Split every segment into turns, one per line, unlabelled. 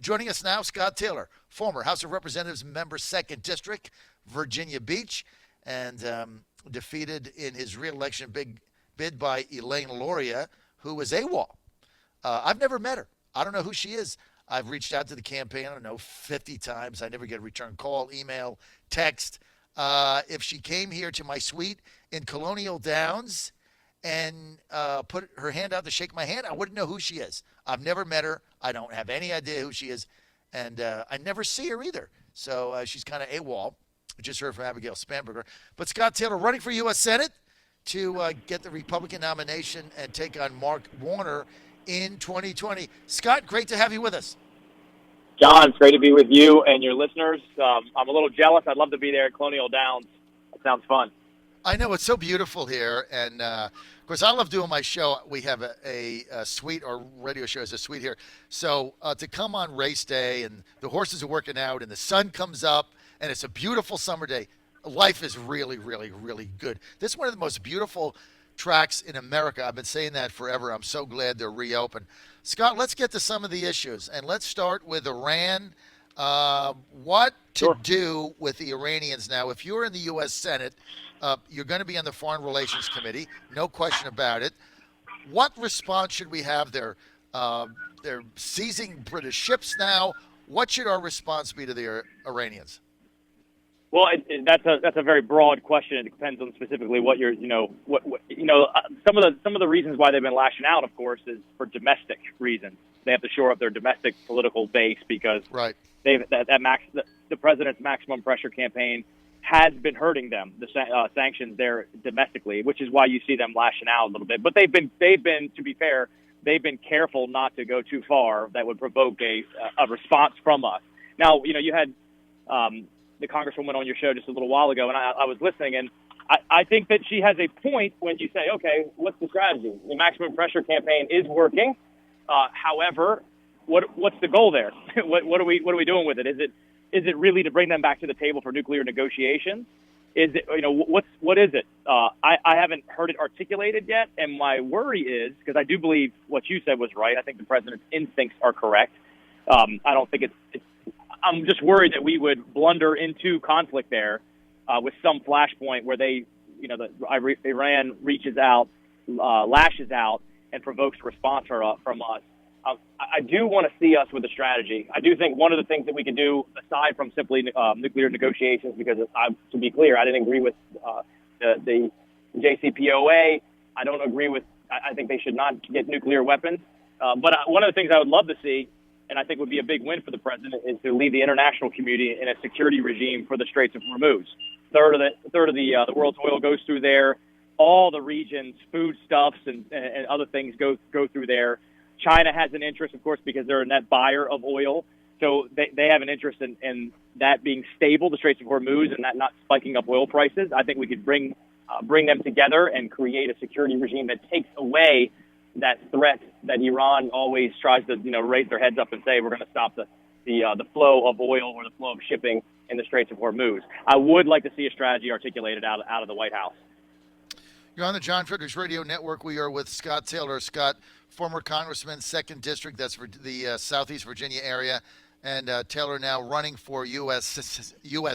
Joining us now, Scott Taylor, former House of Representatives member, 2nd District, Virginia Beach, and defeated in his re-election bid by Elaine Loria, who was AWOL. I've never met her. I don't know who she is. I've reached out to the campaign, I don't know, 50 times. I never get a return call, email, text. If she came here to my suite in Colonial Downs and put her hand out to shake my hand, I wouldn't know who she is. I've never met her. I don't have any idea who she is. And I never see her either. So she's kind of AWOL. I just heard from Abigail Spanberger. But Scott Taylor running for U.S. Senate to get the Republican nomination and take on Mark Warner in 2020. Scott, great to have you with us.
John, it's great to be with you and your listeners. I'm a little jealous. I'd love to be there at Colonial Downs. It sounds fun.
I know, it's so beautiful here. And, of course, I love doing my show. We have a suite, or radio show is a suite here. So to come on race day and the horses are working out and the sun comes up and it's a beautiful summer day, life is really, really, really good. This is one of the most beautiful tracks in America. I've been saying that forever. I'm so glad they're reopened. Scott, let's get to some of the issues, and let's start with Iran. What to do with the Iranians now? If you're in the U.S. Senate, you're going to be on the Foreign Relations Committee, no question about it. What response should we have there? They're seizing British ships now. What should our response be to the Iranians?
Well, that's a very broad question. It depends on specifically what you're, some of the reasons why they've been lashing out, of course, is for domestic reasons. They have to shore up their domestic political base because the president's maximum pressure campaign has been hurting them. The sanctions there domestically, which is why you see them lashing out a little bit. But they've been, to be fair, they've been careful not to go too far that would provoke a response from us. Now, you had the Congresswoman on your show just a little while ago, and I was listening, and I think that she has a point when you say, okay, what's the strategy? The maximum pressure campaign is working. However, what's the goal there? what are we doing with it? Is it really to bring them back to the table for nuclear negotiations? Is it, what is it? I haven't heard it articulated yet, and my worry is, because I do believe what you said was right, I think the president's instincts are correct. I don't think I'm just worried that we would blunder into conflict there with some flashpoint where Iran reaches out, lashes out, and provokes a response from us. I do want to see us with a strategy. I do think one of the things that we can do, aside from simply nuclear negotiations, because to be clear, I didn't agree with the JCPOA. I don't agree with. I think they should not get nuclear weapons. But one of the things I would love to see, and I think would be a big win for the president, is to lead the international community in a security regime for the Straits of Hormuz. Third of the world's oil goes through there. All the region's foodstuffs and other things go through there. China has an interest, of course, because they're a net buyer of oil. So they have an interest in that being stable, the Straits of Hormuz, and that not spiking up oil prices. I think we could bring them together and create a security regime that takes away that threat that Iran always tries to, raise their heads up and say, we're going to stop the flow of oil or the flow of shipping in the Straits of Hormuz. I would like to see a strategy articulated out of the White House.
You're on the John Fredericks Radio Network. We are with Scott Taylor. Scott, former Congressman, 2nd District, that's for the Southeast Virginia area, and Taylor now running for U.S.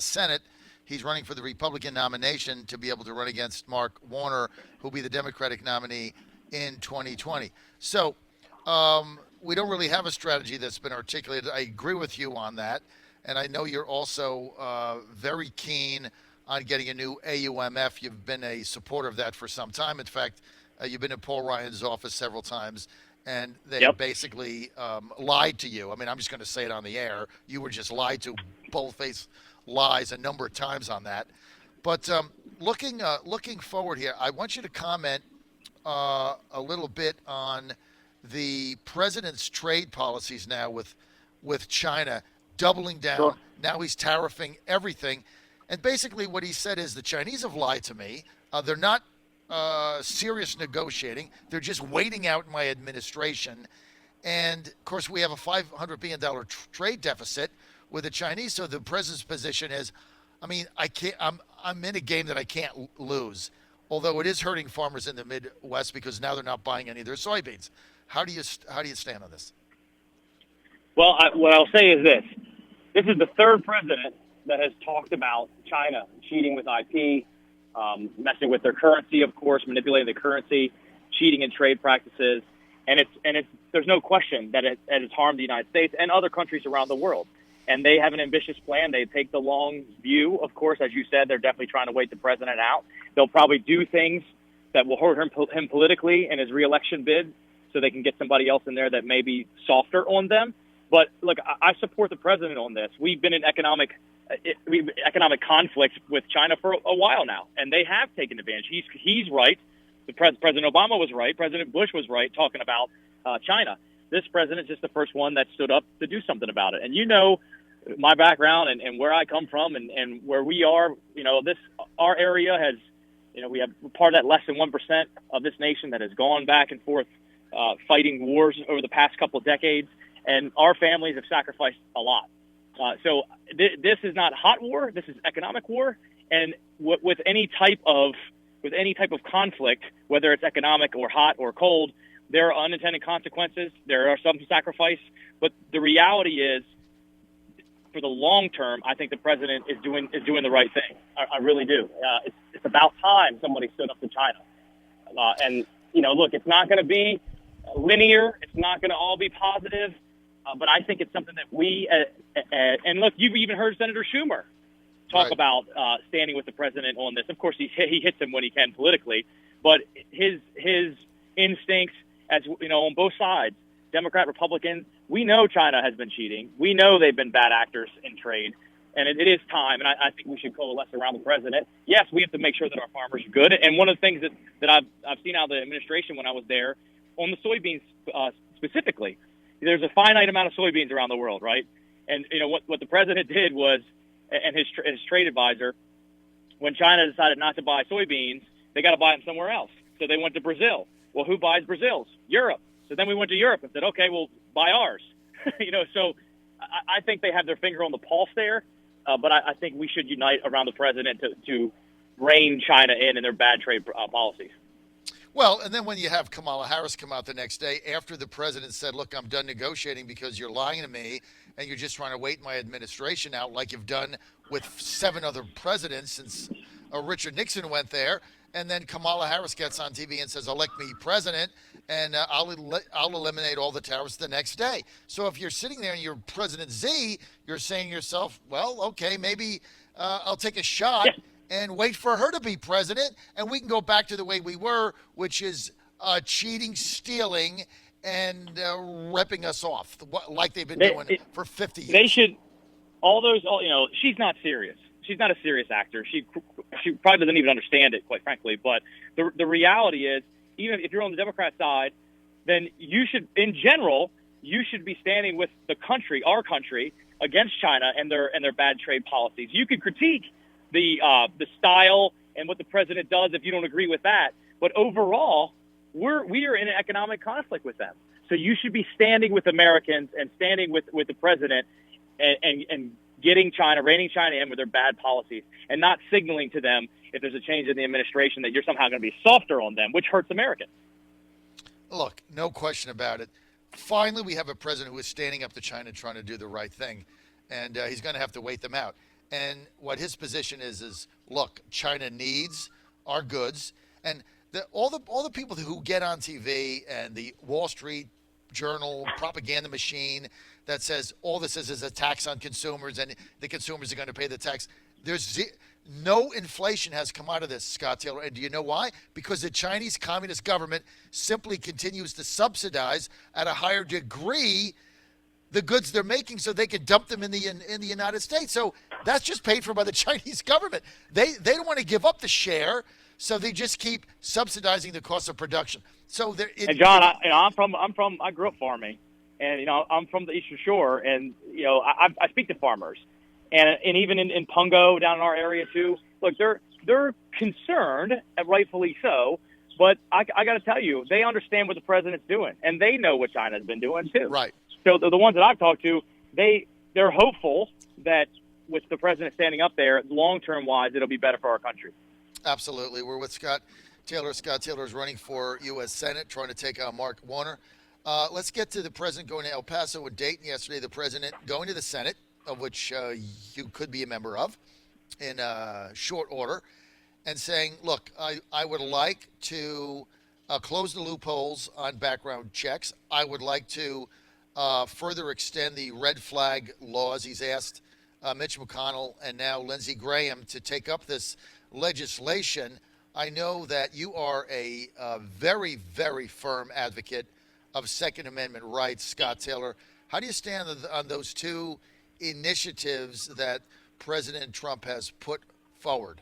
Senate. He's running for the Republican nomination to be able to run against Mark Warner, who will be the Democratic nominee in 2020. So we don't really have a strategy that's been articulated. I agree with you on that. And I know you're also very keen on getting a new AUMF. You've been a supporter of that for some time. In fact, you've been in Paul Ryan's office several times, and they basically lied to you. I mean, I'm just going to say it on the air. You were just lied to, bold-faced lies a number of times on that. But looking forward here, I want you to comment a little bit on the president's trade policies now with China, doubling down. Sure. Now he's tariffing everything. And basically what he said is the Chinese have lied to me. They're not serious negotiating. They're just waiting out my administration. And, of course, we have a $500 billion trade deficit with the Chinese. So the president's position is, I'm in a game that I can't lose, although it is hurting farmers in the Midwest because now they're not buying any of their soybeans. How do you stand on this?
Well, what I'll say is this. This is the third president that has talked about China cheating with IP, messing with their currency, of course, manipulating the currency, cheating in trade practices. And there's no question that it has harmed the United States and other countries around the world. And they have an ambitious plan. They take the long view. Of course, as you said, they're definitely trying to wait the president out. They'll probably do things that will hurt him politically in his reelection bid so they can get somebody else in there that may be softer on them. But look, I support the president on this. We've been in economic conflict with China for a while now, and they have taken advantage. He's right. President Obama was right. President Bush was right talking about China. This president's just the first one that stood up to do something about it. And you know my background and where I come from and where we are. You know, our area has, we have part of that less than 1% of this nation that has gone back and forth fighting wars over the past couple of decades. And our families have sacrificed a lot. So this is not hot war. This is economic war. And with any type of conflict, whether it's economic or hot or cold, there are unintended consequences. There are some sacrifice. But the reality is, for the long term, I think the president is doing the right thing. I really do. It's about time somebody stood up to China. And look, it's not going to be linear. It's not going to all be positive. But I think it's something that we and look, you've even heard Senator Schumer talk about standing with the president on this. Of course, he hits him when he can politically, but his instincts, as on both sides, Democrat, Republican, we know China has been cheating. We know they've been bad actors in trade, and it is time. And I think we should coalesce around the president. Yes, we have to make sure that our farmers are good. And one of the things that I've seen out of the administration when I was there on the soybeans specifically. There's a finite amount of soybeans around the world, right? And what the president did was, and his trade advisor, when China decided not to buy soybeans, they got to buy them somewhere else. So they went to Brazil. Well, who buys Brazil's? Europe. So then we went to Europe and said, okay, well, buy ours. So I think they have their finger on the pulse there. But I think we should unite around the president to rein China in their bad trade policies.
Well, and then when you have Kamala Harris come out the next day after the president said, look, I'm done negotiating because you're lying to me and you're just trying to wait my administration out like you've done with 7 other presidents since Richard Nixon went there. And then Kamala Harris gets on TV and says, elect me president and I'll eliminate all the tariffs the next day. So if you're sitting there and you're President Z, you're saying to yourself, well, okay, maybe I'll take a shot. Yeah. And wait for her to be president, and we can go back to the way we were, which is cheating, stealing, and ripping us off, like they've been doing for 50 years.
They should, she's not serious. She's not a serious actor. She probably doesn't even understand it, quite frankly. But the reality is, even if you're on the Democrat side, then you should, in general, you should be standing with the country, our country, against China and their bad trade policies. You could critique the style and what the president does if you don't agree with that. But overall, we are in an economic conflict with them. So you should be standing with Americans and standing with the president and getting China, reining China in with their bad policies and not signaling to them if there's a change in the administration that you're somehow going to be softer on them, which hurts Americans.
Look, no question about it. Finally, we have a president who is standing up to China trying to do the right thing, and he's going to have to wait them out. And what his position is look, China needs our goods. And all the people who get on TV and the Wall Street Journal propaganda machine that says all this is a tax on consumers and the consumers are going to pay the tax. No inflation has come out of this, Scott Taylor. And do you know why? Because the Chinese Communist government simply continues to subsidize at a higher degree the goods they're making so they can dump them in the United States. So that's just paid for by the Chinese government. They don't want to give up the share, so they just keep subsidizing the cost of production. So
and John, I grew up farming, and I'm from the Eastern Shore, and I speak to farmers, and even in Pungo down in our area too. Look, they're concerned, and rightfully so. But I got to tell you, they understand what the president's doing, and they know what China's been doing too.
Right.
So the ones that I've talked to, they're hopeful that with the president standing up there, long-term wise, it'll be better for our country.
Absolutely. We're with Scott Taylor. Scott Taylor is running for U.S. Senate, trying to take on Mark Warner. Let's get to the president going to El Paso and Dayton yesterday. The president going to the Senate, of which you could be a member of, in short order, and saying, look, I would like to close the loopholes on background checks. I would like to further extend the red flag laws. He's asked Mitch McConnell and now Lindsey Graham to take up this legislation. I know that you are a very, very firm advocate of Second Amendment rights, Scott Taylor. How do you stand on those two initiatives that President Trump has put forward?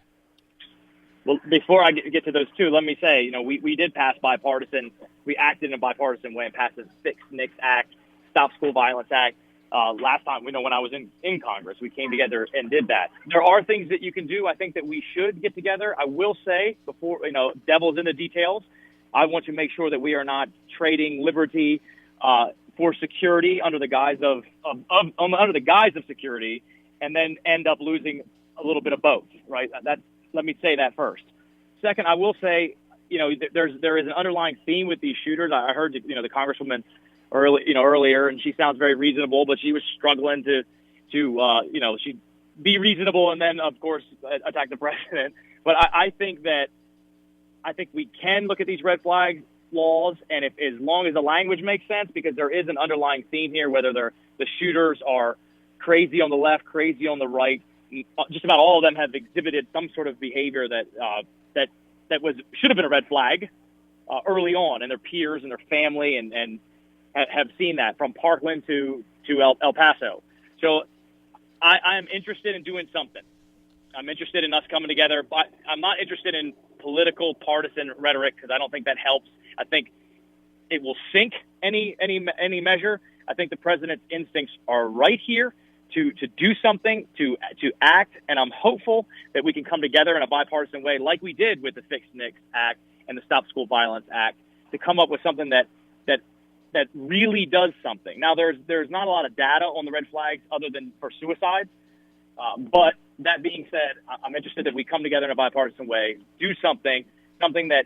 Well, before I get to those two, let me say, we did pass bipartisan. We acted in a bipartisan way and passed the Fix NICS Act, Stop School Violence Act. Last time, when I was in Congress, we came together and did that. There are things that you can do. I think that we should get together. I will say, before, devil's in the details. I want to make sure that we are not trading liberty for security under the guise of security, and then end up losing a little bit of both. Right? Let me say that first. Second, I will say, there is an underlying theme with these shooters. I heard, the Congresswoman earlier, and she sounds very reasonable, but she was struggling to she be reasonable and then, of course, attack the president. But I think we can look at these red flag laws, and as long as the language makes sense, because there is an underlying theme here, whether the shooters are crazy on the left, crazy on the right. Just about all of them have exhibited some sort of behavior that should have been a red flag early on, and their peers and their family and have seen that from Parkland to El Paso. So I am interested in doing something. I'm interested in us coming together, but I'm not interested in political partisan rhetoric because I don't think that helps. I think it will sink any measure. I think the president's instincts are right here to do something, to act, and I'm hopeful that we can come together in a bipartisan way like we did with the Fix NICS Act and the Stop School Violence Act to come up with something that really does something. Now, there's not a lot of data on the red flags other than for suicides, but that being said, I'm interested that we come together in a bipartisan way, do something that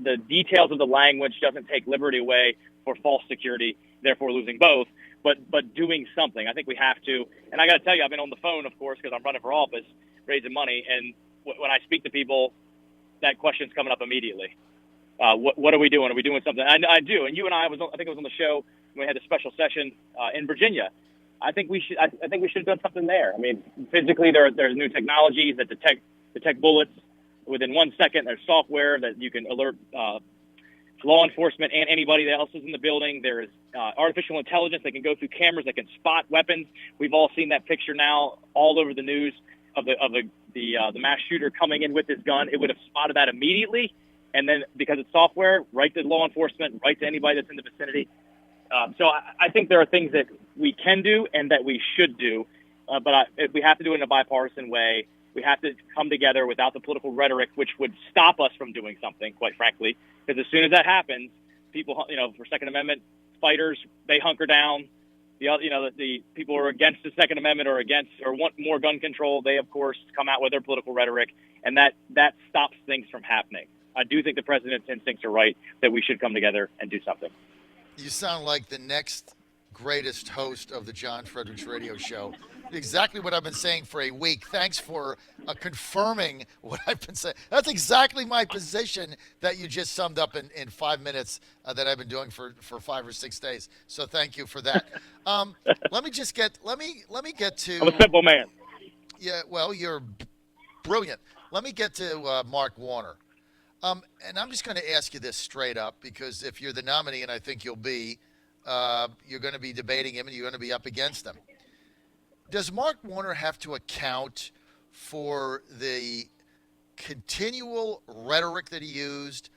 the details of the language doesn't take liberty away for false security, therefore losing both, but doing something. I think we have to. And I got to tell you, I've been on the phone, of course, because I'm running for office, raising money. And when I speak to people, that question's coming up immediately. What are we doing? Are we doing something? I do. And you and I was on the show when we had a special session in Virginia. I think we should have done something there. I mean, physically, there's new technologies that detect bullets within 1 second. There's software that you can alert law enforcement and anybody else is in the building. There's artificial intelligence that can go through cameras that can spot weapons. We've all seen that picture now all over the news of the mass shooter coming in with his gun. It would have spotted that immediately, and then because it's software, right to law enforcement, right to anybody that's in the vicinity. So I think there are things that we can do and that we should do, but we have to do it in a bipartisan way. We have to come together without the political rhetoric, which would stop us from doing something, quite frankly. Because as soon as that happens, people, for Second Amendment fighters, they hunker down. The people who are against the Second Amendment or want more gun control, they of course come out with their political rhetoric, and that stops things from happening. I do think the president's instincts are right that we should come together and do something.
You sound like the next greatest host of the John Fredericks Radio Show. Exactly what I've been saying for a week. Thanks for confirming what I've been saying. That's exactly my position that you just summed up in 5 minutes that I've been doing for 5 or 6 days. So thank you for that. Let me get to.
I'm a simple man.
Yeah, well, you're brilliant. Let me get to Mark Warner. And I'm just going to ask you this straight up, because if you're the nominee, and I think you'll be, you're going to be debating him and you're going to be up against him. Does Mark Warner have to account for the continual rhetoric that he used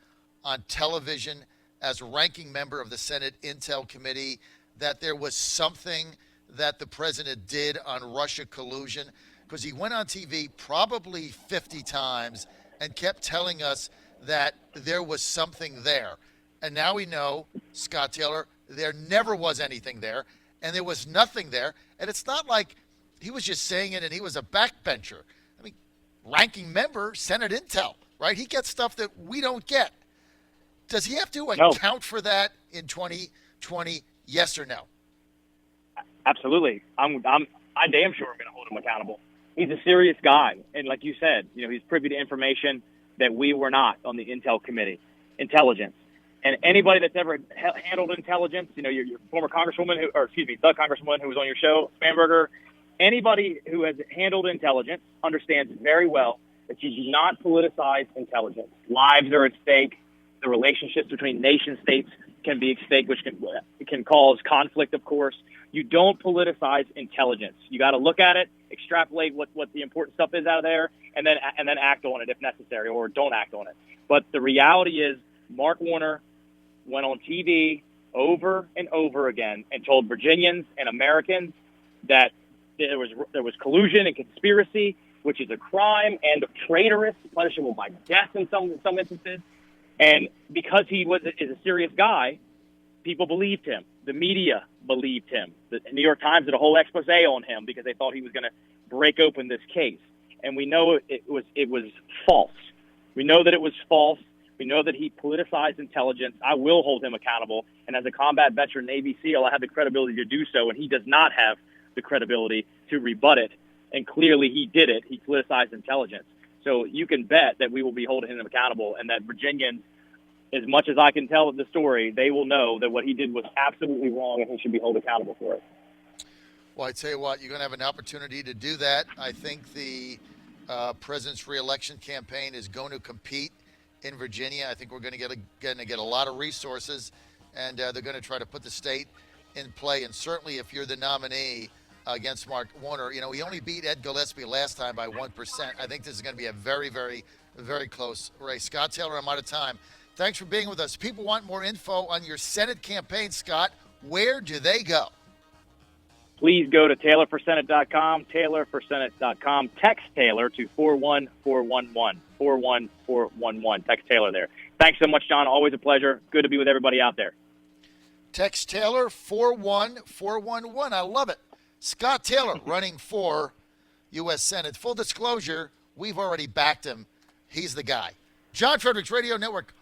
on television as a ranking member of the Senate Intel Committee, that there was something that the president did on Russia collusion? Because he went on TV probably 50 times and kept telling us that there was something there. And now we know, Scott Taylor, there never was anything there, and there was nothing there. And it's not like he was just saying it and he was a backbencher. I mean, ranking member, Senate Intel, right? He gets stuff that we don't get. Does he have to account for that in 2020? Yes or no?
Absolutely. I damn sure I'm going to hold him accountable. He's a serious guy. And like you said, he's privy to information that we were not on the Intel Committee, intelligence. And anybody that's ever handled intelligence, your former congresswoman, the congresswoman who was on your show, Spanberger, anybody who has handled intelligence understands very well that you do not politicize intelligence. Lives are at stake. The relationships between nation states can be at stake, which can cause conflict, of course. You don't politicize intelligence. You got to look at it, extrapolate what the important stuff is out of there, and then act on it if necessary, or don't act on it. But the reality is, Mark Warner went on TV over and over again and told Virginians and Americans that there was collusion and conspiracy, which is a crime and traitorous, punishable by death in some instances. And because he is a serious guy, people believed him. The media believed him. The New York Times did a whole expose on him because they thought he was going to break open this case. And we know it was false. We know that it was false. We know that he politicized intelligence. I will hold him accountable. And as a combat veteran Navy SEAL, I have the credibility to do so, and he does not have the credibility to rebut it. And clearly he did it. He politicized intelligence. So you can bet that we will be holding him accountable, and that Virginians, as much as I can tell the story, they will know that what he did was absolutely wrong and he should be held accountable for it.
Well, I tell you what, you're going to have an opportunity to do that. I think the president's reelection campaign is going to compete in Virginia. I think we're going to get a lot of resources, and they're going to try to put the state in play. And certainly if you're the nominee against Mark Warner, he only beat Ed Gillespie last time by 1%. I think this is going to be a very, very, very close race. Scott Taylor, I'm out of time. Thanks for being with us. People want more info on your Senate campaign, Scott. Where do they go?
Please go to TaylorForSenate.com, TaylorForSenate.com. Text Taylor to 41411, 41411. Text Taylor there. Thanks so much, John. Always a pleasure. Good to be with everybody out there.
Text Taylor 41411. I love it. Scott Taylor running for U.S. Senate. Full disclosure, we've already backed him. He's the guy. John Fredericks Radio Network.